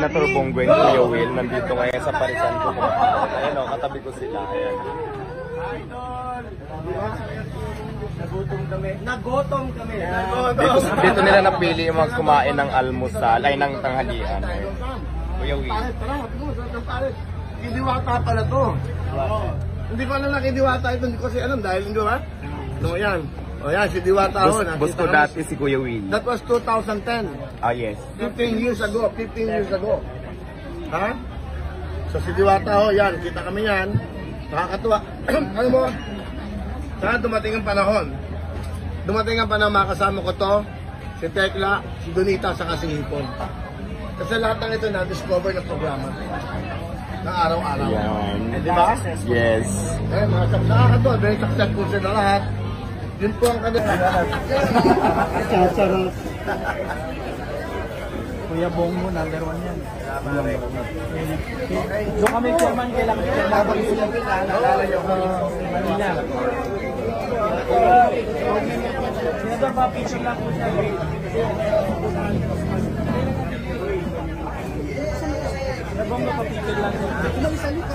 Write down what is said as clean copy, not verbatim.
na Turbonggo yung Kuya Will. Nandito ngayon sa Parisan ko. Ayan o, katabi ko sila. Ayan. Nagutom kami. Nagutom kami. Dito nila napili yung mga kumain ng almusal, ay ng tanghalian. Kuya Will. Kidiwata pala to. Hindi ko alam na kidiwata ito. Hindi ko kasi alam dahil hindi ba? No, yan. O yan, si Diwata ho. Boss ko dati si Kuya Will. That was 2010. Ah, yes. 15 years ago. 15 years ago. Ha? So si Diwata ho, yan. Kita kami yan. Nakakatuwa. Ano mo? Saka dumating ang panahon. Dumating ang panahon, makasama ko to. Si Tekla, si Donita, saka si Hipon. Kasi lahat ng ito na-discover ng programa. Ng araw-araw. Yan. Di ba? Yes. Eh, mga nakakatuwa. Very successful sila lahat. Yun po ang kanila. Sarap. Kuya Bongo, number 1 yan. So kami chairman, kailangan laban sila Manila. Senador, pa-picture lang po siya. Nabong pa-picture lang siya.